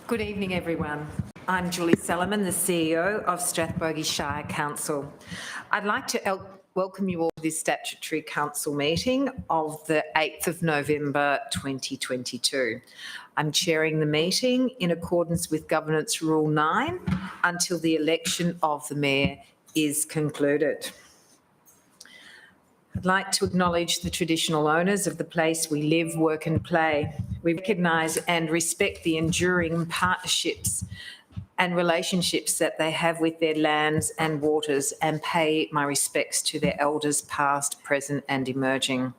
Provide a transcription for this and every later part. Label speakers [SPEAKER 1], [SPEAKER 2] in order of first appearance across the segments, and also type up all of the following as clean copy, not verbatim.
[SPEAKER 1] Good evening, everyone. I'm Julie Salomon, the CEO of Strathbogie Shire Council. I'd like to welcome you all to this Statutory Council meeting of the 8th of November 2022. I'm chairing the meeting in accordance with Governance Rule 9 until the election of the Mayor is concluded. I'd like to acknowledge the traditional owners of the place we live, work and play. We recognise and respect the enduring partnerships and relationships that they have with their lands and waters, and pay my respects to their elders past, present and emerging.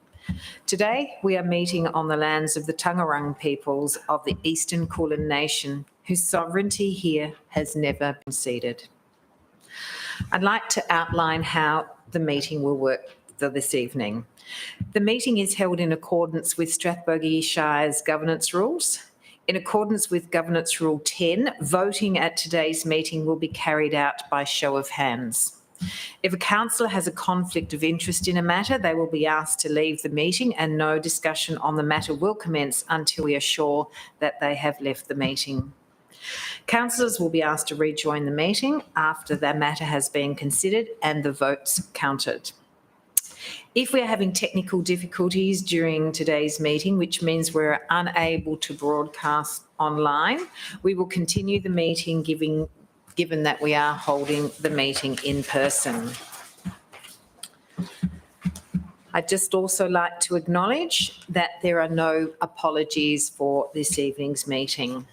[SPEAKER 1] Today we are meeting on the lands of the Taungurung peoples of the Eastern Kulin Nation, whose sovereignty here has never been ceded. I'd like to outline how the meeting will work this evening. The meeting is held in accordance with Strathbogie Shire's governance rules. In accordance with Governance Rule 10, voting at today's meeting will be carried out by show of hands. If a councillor has a conflict of interest in a matter, they will be asked to leave the meeting, and no discussion on the matter will commence until we are sure that they have left the meeting. Councillors will be asked to rejoin the meeting after their matter has been considered and the votes counted. If we are having technical difficulties during today's meeting, which means we're unable to broadcast online, we will continue the meeting given that we are holding the meeting in person. I'd just also like to acknowledge that there are no apologies for this evening's meeting.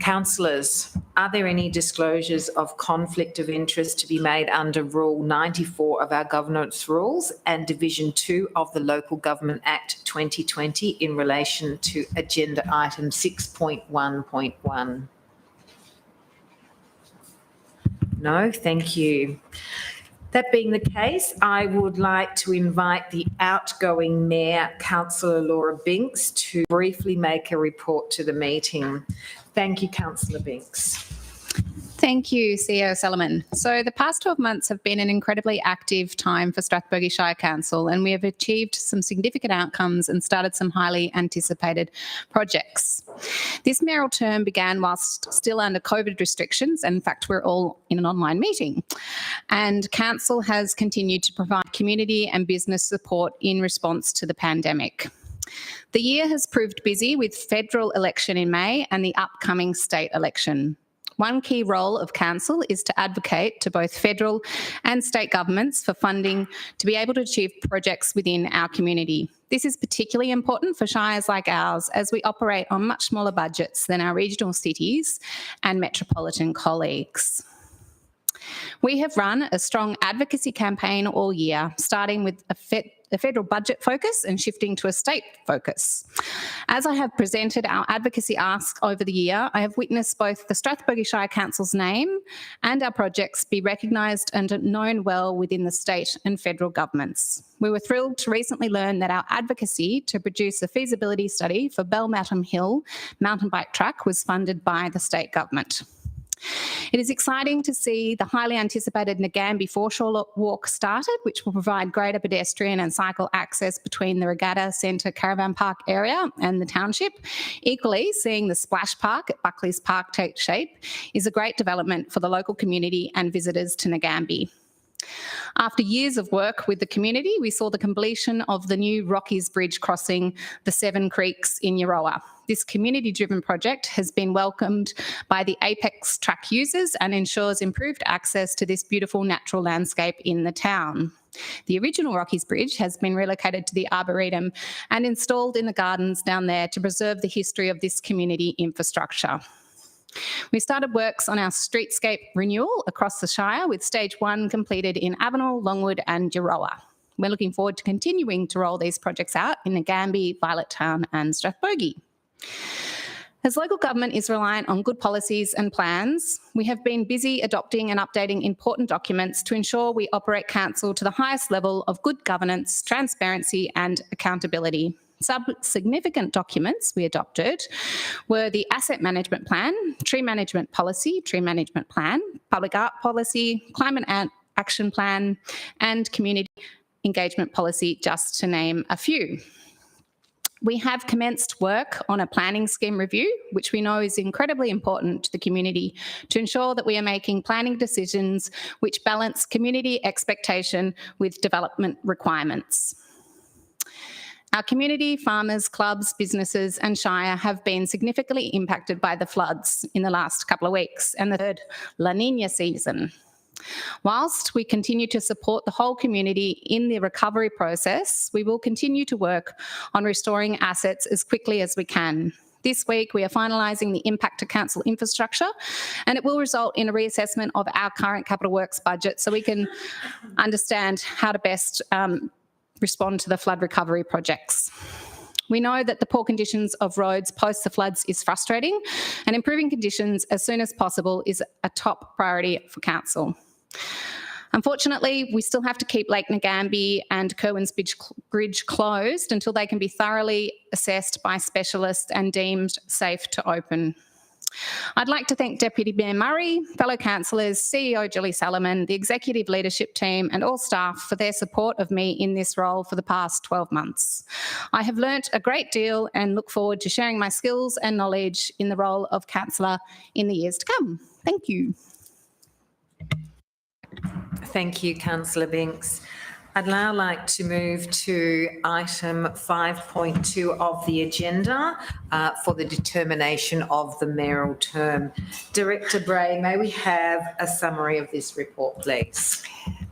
[SPEAKER 1] Councillors, are there any disclosures of conflict of interest to be made under Rule 94 of our Governance Rules and Division 2 of the Local Government Act 2020 in relation to Agenda Item 6.1.1? No, thank you. That being the case, I would like to invite the outgoing Mayor, Councillor Laura Binks, to briefly make a report to the meeting. Thank you, Councillor Binks.
[SPEAKER 2] Thank you, CEO Salomon. So the past 12 months have been an incredibly active time for Strathbogie Shire Council, and we have achieved some significant outcomes and started some highly anticipated projects. This mayoral term began whilst still under COVID restrictions, and in fact we're all in an online meeting. And Council has continued to provide community and business support in response to the pandemic. The year has proved busy with federal election in May and the upcoming state election. One key role of Council is to advocate to both federal and state governments for funding to be able to achieve projects within our community. This is particularly important for shires like ours, as we operate on much smaller budgets than our regional cities and metropolitan colleagues. We have run a strong advocacy campaign all year, starting with a federal budget focus and shifting to a state focus. As I have presented our advocacy ask over the year, I have witnessed both the Strathbogie Shire Council's name and our projects be recognised and known well within the state and federal governments. We were thrilled to recently learn that our advocacy to produce a feasibility study for Bellmatham Hill mountain bike track was funded by the state government. It is exciting to see the highly anticipated Ngambie Foreshore Walk started, which will provide greater pedestrian and cycle access between the Regatta Centre Caravan Park area and the township. Equally, seeing the Splash Park at Buckley's Park take shape is a great development for the local community and visitors to Ngambie. After years of work with the community, we saw the completion of the new Rockies Bridge crossing the Seven Creeks in Euroa. This community-driven project has been welcomed by the Apex track users and ensures improved access to this beautiful natural landscape in the town. The original Rockies Bridge has been relocated to the Arboretum and installed in the gardens down there to preserve the history of this community infrastructure. We started works on our streetscape renewal across the Shire, with stage 1 completed in Avenel, Longwood and Euroa. We're looking forward to continuing to roll these projects out in Ngambie, Violettown and Strathbogie. As local government is reliant on good policies and plans, we have been busy adopting and updating important documents to ensure we operate council to the highest level of good governance, transparency and accountability. Some significant documents we adopted were the Asset Management Plan, Tree Management Policy, Tree Management Plan, Public Art Policy, Climate Action Plan and Community Engagement Policy, just to name a few. We have commenced work on a planning scheme review, which we know is incredibly important to the community to ensure that we are making planning decisions which balance community expectation with development requirements. Our community, farmers, clubs, businesses and Shire have been significantly impacted by the floods in the last couple of weeks and the third La Niña season. Whilst we continue to support the whole community in the recovery process, we will continue to work on restoring assets as quickly as we can. This week, we are finalising the impact to council infrastructure, and it will result in a reassessment of our current capital works budget so we can understand how to best respond to the flood recovery projects. We know that the poor conditions of roads post the floods is frustrating, and improving conditions as soon as possible is a top priority for council. Unfortunately, we still have to keep Lake Ngambie and Kerwin's Bridge closed until they can be thoroughly assessed by specialists and deemed safe to open. I'd like to thank Deputy Mayor Murray, fellow councillors, CEO Julie Salomon, the executive leadership team and all staff for their support of me in this role for the past 12 months. I have learnt a great deal and look forward to sharing my skills and knowledge in the role of councillor in the years to come. Thank you.
[SPEAKER 1] Thank you, Councillor Binks. I'd now like to move to item 5.2 of the agenda for the determination of the mayoral term. Director Bray, may we have a summary of this report, please?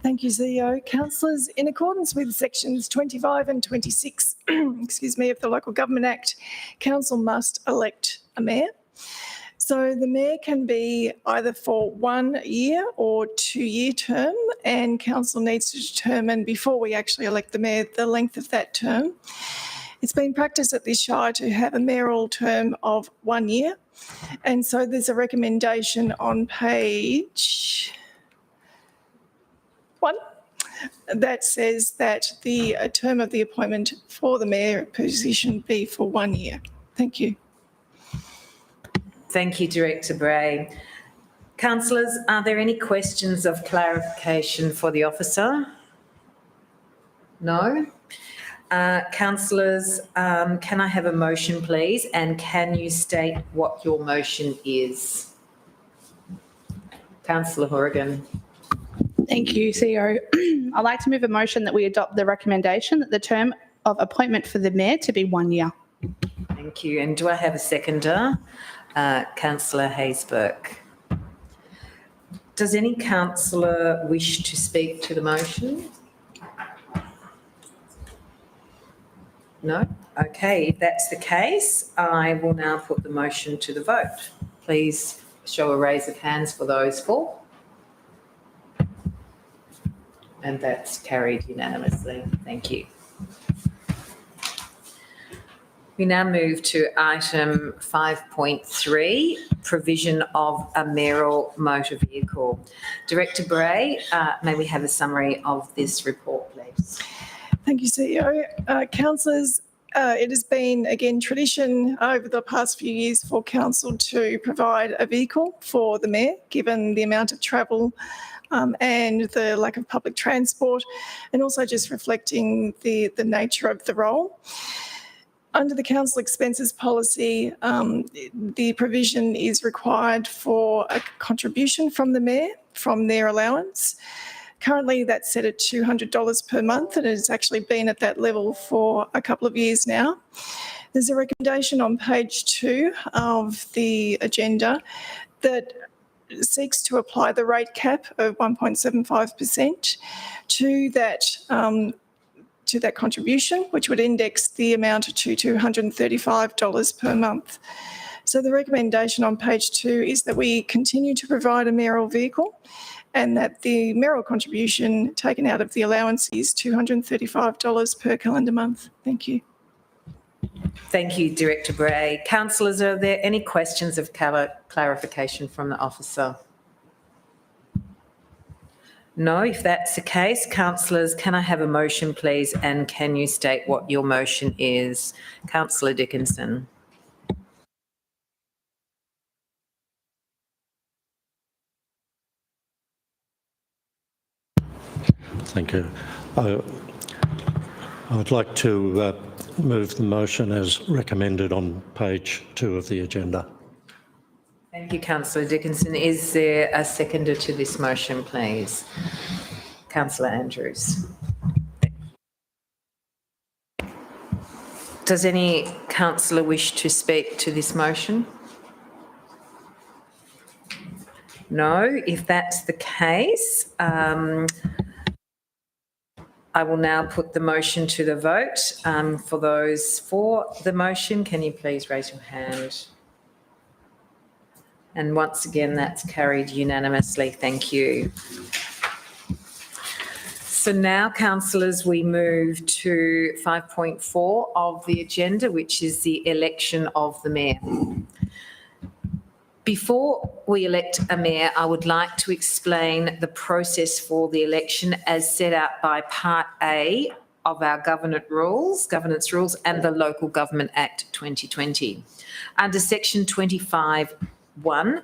[SPEAKER 3] Thank you, CEO. Councillors, in accordance with sections 25 and 26 excuse me, of the Local Government Act, council must elect a mayor. So the mayor can be either for 1 year or 2-year term, and council needs to determine before we actually elect the mayor the length of that term. It's been practice at this Shire to have a mayoral term of 1 year, and so there's a recommendation on page 1 that says that the term of the appointment for the mayor position be for 1 year. Thank you.
[SPEAKER 1] Thank you, Director Bray. Councillors, are there any questions of clarification for the officer? No? Councillors, can I have a motion, please? And can you state what your motion is? Councillor Horrigan.
[SPEAKER 4] Thank you, CEO. I'd like to move a motion that we adopt the recommendation that the term of appointment for the mayor to be 1 year.
[SPEAKER 1] Thank you. And do I have a seconder? Councillor Haysbrook. Does any councillor wish to speak to the motion? No? Okay, if that's the case, I will now put the motion to the vote. Please show a raise of hands for those for. And that's carried unanimously. Thank you. We now move to item 5.3, provision of a mayoral motor vehicle. Director Bray, may we have a summary of this report, please?
[SPEAKER 3] Thank you, CEO. Councillors, it has been, again, tradition over the past few years for council to provide a vehicle for the mayor, given the amount of travel and the lack of public transport, and also just reflecting the nature of the role. Under the council expenses policy, the provision is required for a contribution from the mayor from their allowance. Currently, that's set at $200 per month, and it's actually been at that level for a couple of years now. There's a recommendation on page 2 of the agenda that seeks to apply the rate cap of 1.75% to that contribution, which would index the amount to $235 per month. So the recommendation on page 2 is that we continue to provide a mayoral vehicle and that the mayoral contribution taken out of the allowance is $235 per calendar month. Thank you.
[SPEAKER 1] Thank you, Director Bray. Councillors, are there any questions of clarification from the officer? No, if that's the case, councillors, can I have a motion, please, and can you state what your motion is? Councillor Dickinson.
[SPEAKER 5] Thank you. I'd like to move the motion as recommended on page 2 of the agenda.
[SPEAKER 1] Thank you, Councillor Dickinson. Is there a seconder to this motion, please? Councillor Andrews. Does any councillor wish to speak to this motion? No. If that's the case, I will now put the motion to the vote. For those for the motion, can you please raise your hand? And once again, that's carried unanimously. Thank you. So now, councillors, we move to 5.4 of the agenda, which is the election of the mayor. Before we elect a mayor, I would like to explain the process for the election as set out by Part A of our governance rules and the Local Government Act 2020. Under Section 25(1)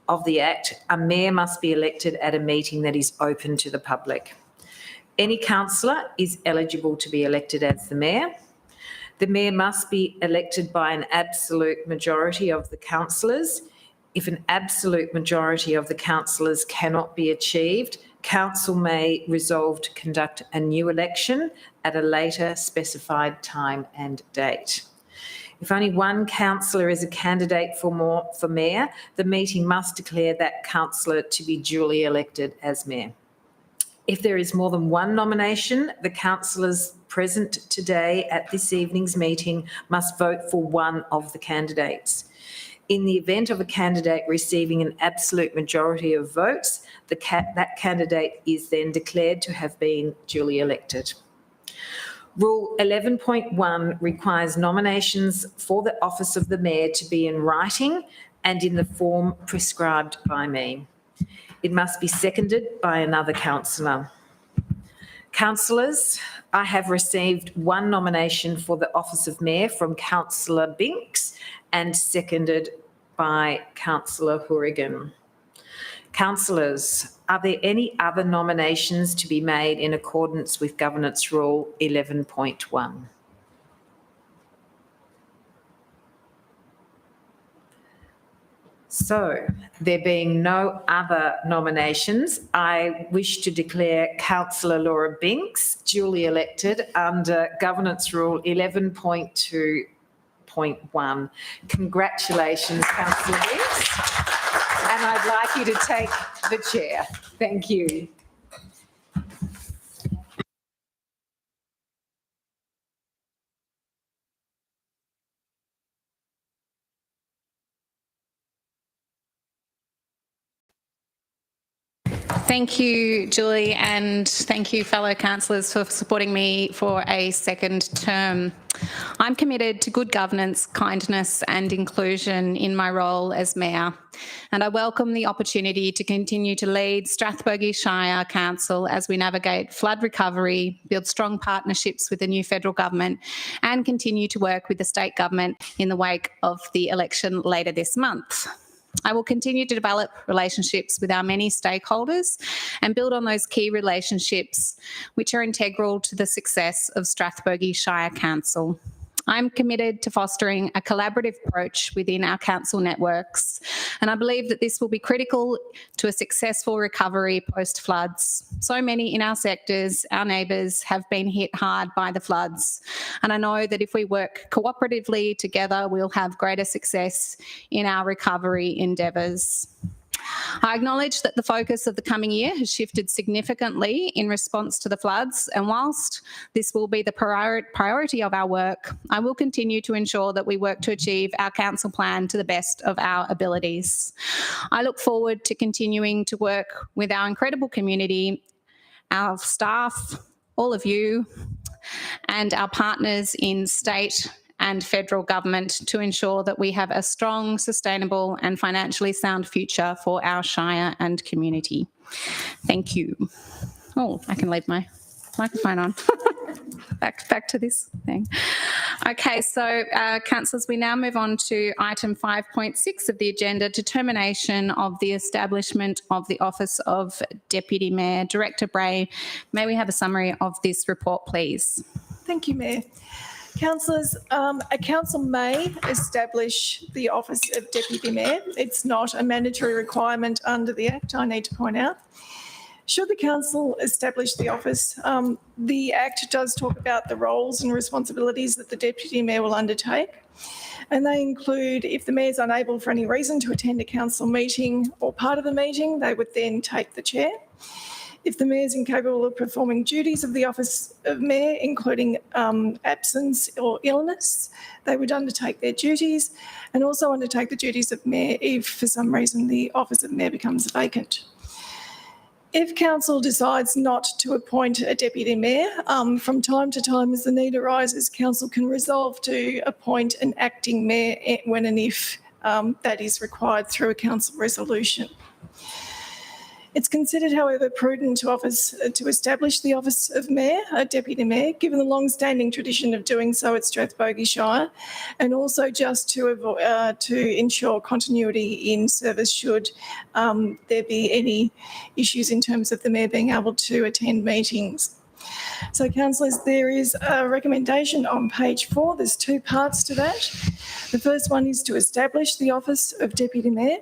[SPEAKER 1] of the Act, a mayor must be elected at a meeting that is open to the public. Any councillor is eligible to be elected as the mayor. The mayor must be elected by an absolute majority of the councillors. If an absolute majority of the councillors cannot be achieved, council may resolve to conduct a new election at a later specified time and date. If only one councillor is a candidate for mayor, the meeting must declare that councillor to be duly elected as mayor. If there is more than one nomination, the councillors present today at this evening's meeting must vote for one of the candidates. In the event of a candidate receiving an absolute majority of votes, that candidate is then declared to have been duly elected. Rule 11.1 requires nominations for the office of the mayor to be in writing and in the form prescribed by me. It must be seconded by another councillor. Councillors, I have received one nomination for the office of mayor from Councillor Binks and seconded by Councillor Hourigan. Councillors, are there any other nominations to be made in accordance with Governance Rule 11.1? So, there being no other nominations, I wish to declare Councillor Laura Binks duly elected under Governance Rule 11.2.1. Congratulations, Councillor Binks. And I'd like you to take the chair. Thank you.
[SPEAKER 2] Thank you, Julie, and thank you, fellow councillors, for supporting me for a second term. I'm committed to good governance, kindness and inclusion in my role as Mayor, and I welcome the opportunity to continue to lead Strathbogie Shire Council as we navigate flood recovery, build strong partnerships with the new federal government and continue to work with the state government in the wake of the election later this month. I will continue to develop relationships with our many stakeholders and build on those key relationships which are integral to the success of Strathbogie Shire Council. I'm committed to fostering a collaborative approach within our council networks, and I believe that this will be critical to a successful recovery post-floods. So many in our sectors, our neighbours, have been hit hard by the floods, and I know that if we work cooperatively together, we'll have greater success in our recovery endeavours. I acknowledge that the focus of the coming year has shifted significantly in response to the floods, and whilst this will be the priority of our work, I will continue to ensure that we work to achieve our council plan to the best of our abilities. I look forward to continuing to work with our incredible community, our staff, all of you, and our partners in state and federal government to ensure that we have a strong, sustainable and financially sound future for our shire and community. Thank you. Oh, I can leave my microphone on. back to this thing. Okay, so councillors, we now move on to item 5.6 of the agenda, determination of the establishment of the Office of Deputy Mayor. Director Bray, may we have a summary of this report, please?
[SPEAKER 3] Thank you, Mayor. Councillors, a council may establish the office of Deputy Mayor. It's not a mandatory requirement under the Act, I need to point out. Should the council establish the office, the Act does talk about the roles and responsibilities that the Deputy Mayor will undertake. And they include, if the Mayor's unable for any reason to attend a council meeting or part of the meeting, they would then take the chair. If the Mayor's incapable of performing duties of the office of Mayor, including absence or illness, they would undertake their duties and also undertake the duties of Mayor if for some reason the office of Mayor becomes vacant. If council decides not to appoint a Deputy Mayor, from time to time as the need arises, council can resolve to appoint an acting Mayor when and if that is required through a council resolution. It's considered, however, prudent to establish the office of Mayor, a Deputy Mayor, given the long-standing tradition of doing so at Strathbogie Shire, and also just to ensure continuity in service should there be any issues in terms of the Mayor being able to attend meetings. So, councillors, there is a recommendation on page 4. There's 2 parts to that. The first one is to establish the office of Deputy Mayor.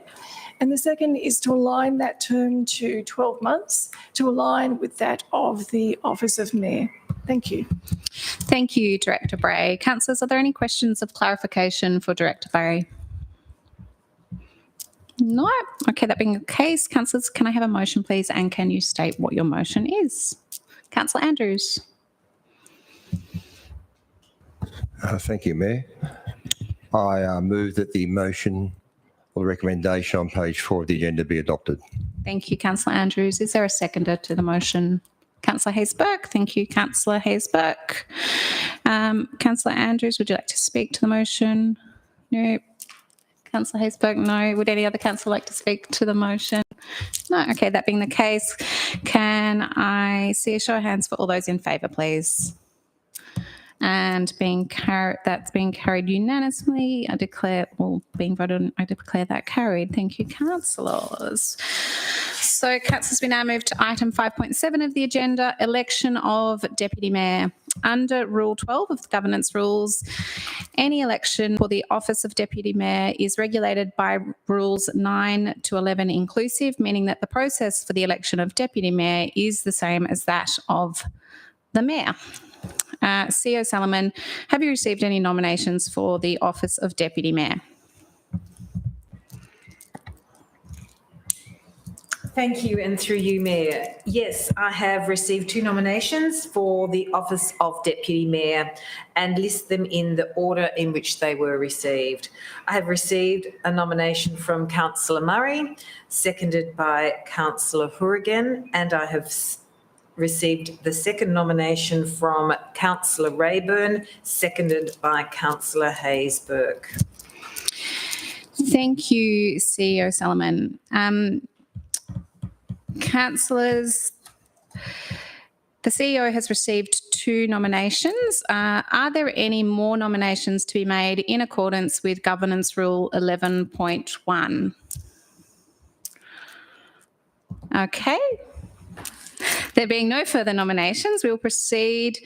[SPEAKER 3] And the second is to align that term to 12 months to align with that of the Office of Mayor. Thank you.
[SPEAKER 2] Thank you, Director Bray. Councillors, are there any questions of clarification for Director Bray? No. Okay, that being the case, councillors, can I have a motion, please? And can you state what your motion is? Councillor Andrews.
[SPEAKER 6] Thank you, Mayor. I move that the motion or recommendation on page 4 of the agenda be adopted.
[SPEAKER 2] Thank you, Councillor Andrews. Is there a seconder to the motion? Councillor Hayes-Burke. Thank you, Councillor Hayes-Burke. Councillor Andrews, would you like to speak to the motion? No. Councillor Hayes-Burke, no. Would any other councillor like to speak to the motion? No. Okay, that being the case, can I see a show of hands for all those in favour, please? And that's being carried unanimously. I declare that carried. Thank you, councillors. So, councillors, we now move to item 5.7 of the agenda, election of Deputy Mayor. Under Rule 12 of the Governance Rules, any election for the office of Deputy Mayor is regulated by Rules 9 to 11 inclusive, meaning that the process for the election of Deputy Mayor is the same as that of the Mayor. CEO Salomon, have you received any nominations for the office of Deputy Mayor?
[SPEAKER 1] Thank you, and through you, Mayor. Yes, I have received 2 nominations for the office of Deputy Mayor and list them in the order in which they were received. I have received a nomination from Councillor Murray, seconded by Councillor Hourigan, and I have received the second nomination from Councillor Rayburn, seconded by Councillor Hayes-Burke.
[SPEAKER 2] Thank you, CEO Salomon. Councillors, the CEO has received 2 nominations. Are there any more nominations to be made in accordance with Governance Rule 11.1? Okay. There being no further nominations, we will proceed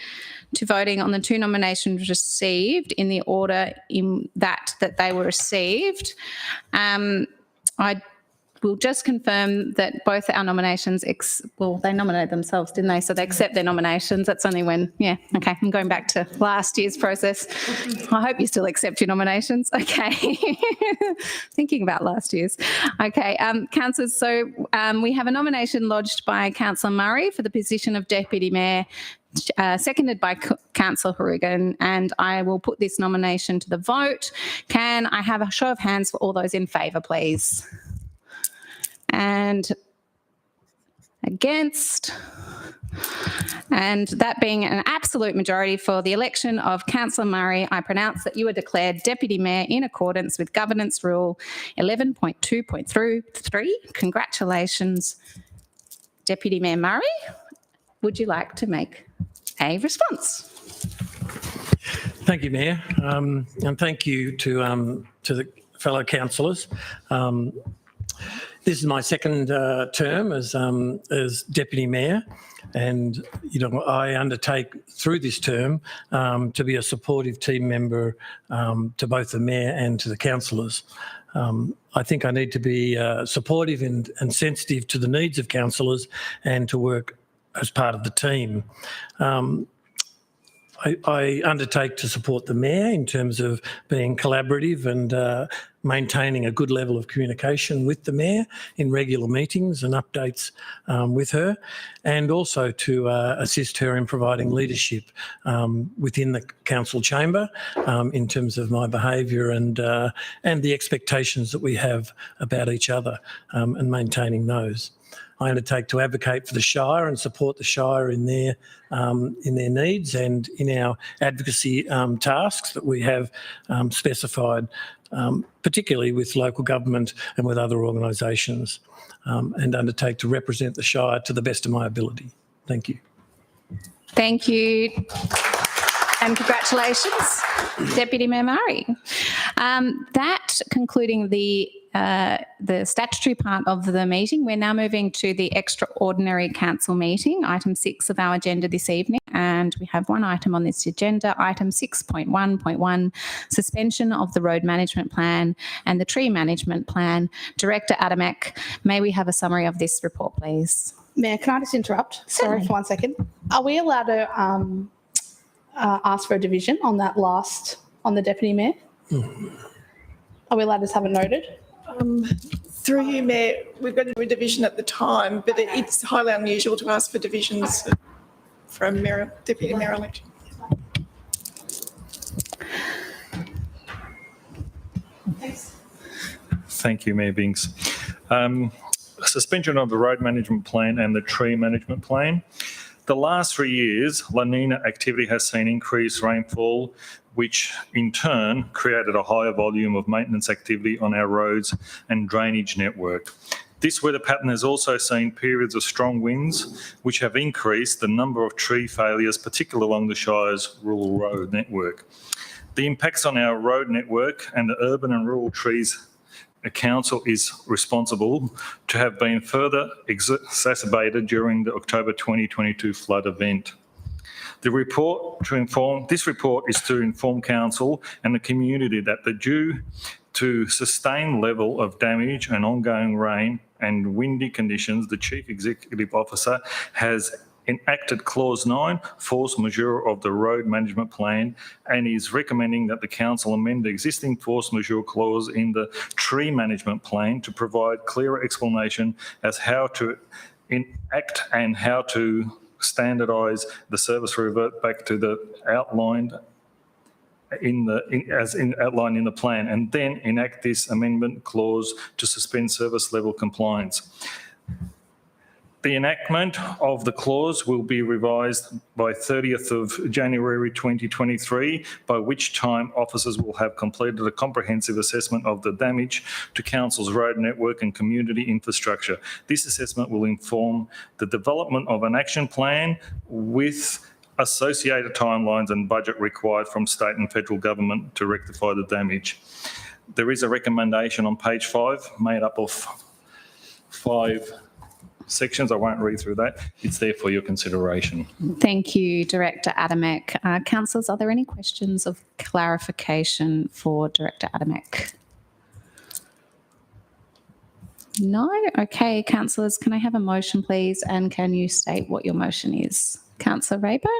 [SPEAKER 2] to voting on the 2 nominations received in the order in that they were received. I will just confirm that both our nominations, they nominated themselves, didn't they? So they accept their nominations. That's only when, yeah, okay, I'm going back to last year's process. I hope you still accept your nominations. Okay. Thinking about last year's. Okay, councillors, so we have a nomination lodged by Councillor Murray for the position of Deputy Mayor, seconded by Councillor Hourigan, and I will put this nomination to the vote. Can I have a show of hands for all those in favour, please? And against, and that being an absolute majority for the election of Councillor Murray, I pronounce that you are declared Deputy Mayor in accordance with Governance Rule 11.2.3. Congratulations, Deputy Mayor Murray. Would you like to make a response?
[SPEAKER 5] Thank you, Mayor, and thank you to the fellow councillors.
[SPEAKER 7] This is my second term as Deputy Mayor, and I undertake through this term to be a supportive team member to both the Mayor and to the councillors. I think I need to be supportive and sensitive to the needs of councillors and to work as part of the team. I undertake to support the Mayor in terms of being collaborative and maintaining a good level of communication with the Mayor in regular meetings and updates with her, and also to assist her in providing leadership within the council chamber in terms of my behaviour and the expectations that we have about each other and maintaining those. I undertake to advocate for the Shire and support the Shire in their needs and in our advocacy tasks that we have specified, particularly with local government and with other organisations, and undertake to represent the Shire to the best of my ability. Thank you.
[SPEAKER 2] Thank you. And congratulations, Deputy Mayor Murray. That concluding the statutory part of the meeting, we're now moving to the extraordinary council meeting, item 6 of our agenda this evening. And we have one item on this agenda, item 6.1.1, suspension of the road management plan and the tree management plan. Director Adamek, may we have a summary of this report, please?
[SPEAKER 4] Mayor, can I just interrupt?
[SPEAKER 2] Certainly.
[SPEAKER 4] Sorry for 1 second. Are we allowed to ask for a division on that on the Deputy Mayor? Are we allowed to have it noted?
[SPEAKER 3] Through you, Mayor, we've got a division at the time, but it's highly unusual to ask for divisions from Deputy Mayor election.
[SPEAKER 8] Thank you, Mayor Binks. Suspension of the road management plan and the tree management plan. The last 3 years, La Nina activity has seen increased rainfall, which in turn created a higher volume of maintenance activity on our roads and drainage network. This weather pattern has also seen periods of strong winds, which have increased the number of tree failures, particularly along the Shire's rural road network. The impacts on our road network and the urban and rural trees Council is responsible to have been further exacerbated during the October 2022 flood event. This report is to inform Council and the community that due to sustained level of damage and ongoing rain and windy conditions, the Chief Executive Officer has enacted Clause 9, force majeure of the road management plan, and is recommending that the Council amend the existing force majeure clause in the tree management plan to provide clearer explanation as how to enact and how to standardise the service revert back to the outlined outlined in the plan, and then enact this amendment clause to suspend service level compliance. The enactment of the clause will be revised by 30th of January 2023, by which time officers will have completed a comprehensive assessment of the damage to Council's road network and community infrastructure. This assessment will inform the development of an action plan with associated timelines and budget required from state and federal government to rectify the damage. There is a recommendation on page 5 made up of 5 sections. I won't read through that. It's there for your consideration.
[SPEAKER 2] Thank you, Director Adamek. Councillors, are there any questions of clarification for Director Adamek? No? Okay, councillors, can I have a motion, please? And can you state what your motion is? Councillor Rayburn?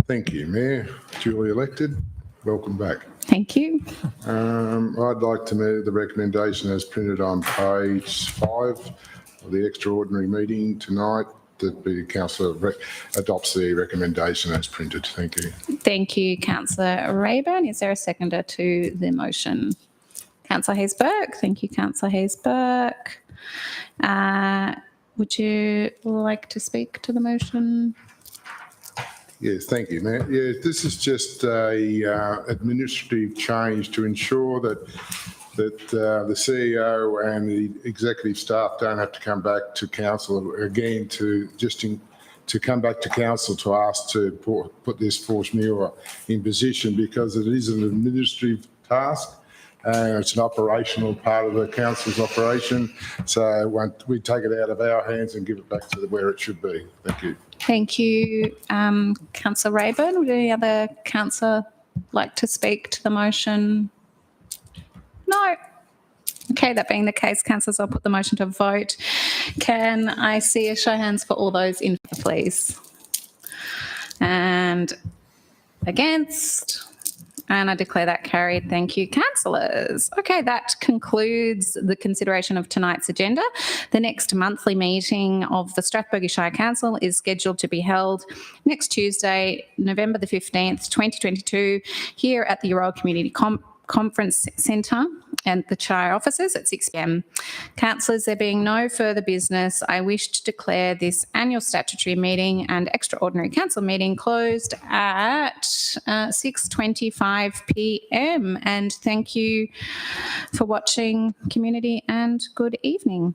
[SPEAKER 9] Thank you, Mayor. Duly elected. Welcome back.
[SPEAKER 2] Thank you.
[SPEAKER 9] I'd like to move the recommendation as printed on page 5 of the extraordinary meeting tonight, that the council adopts the recommendation as printed. Thank you.
[SPEAKER 2] Thank you, Councillor Rayburn. Is there a seconder to the motion? Councillor Hayes-Burke. Thank you, Councillor Hayes-Burke. Would you like to speak to the motion?
[SPEAKER 9] Yes, thank you, Mayor. Yeah, this is just a administrative change to ensure that the CEO and the executive staff don't have to come back to council again to come back to council to ask to put this force majeure in position, because it is an administrative task It's an operational part of the council's operation. So we take it out of our hands and give it back to where it should be. Thank you.
[SPEAKER 2] Thank you, Councillor Rayburn. Would any other councillor like to speak to the motion? No. Okay, that being the case, councillors, I'll put the motion to vote. Can I see a show of hands for all those in favour, please? And against? And I declare that carried. Thank you, councillors. Okay, that concludes the consideration of tonight's agenda. The next monthly meeting of the Strathbogie Shire Council is scheduled to be held next Tuesday, November the 15th, 2022, here at the Royal Community Conference Centre and the Shire offices at 6 p.m. Councillors, there being no further business, I wish to declare this annual statutory meeting and extraordinary council meeting closed at 6:25 p.m. And thank you for watching, community, and good evening.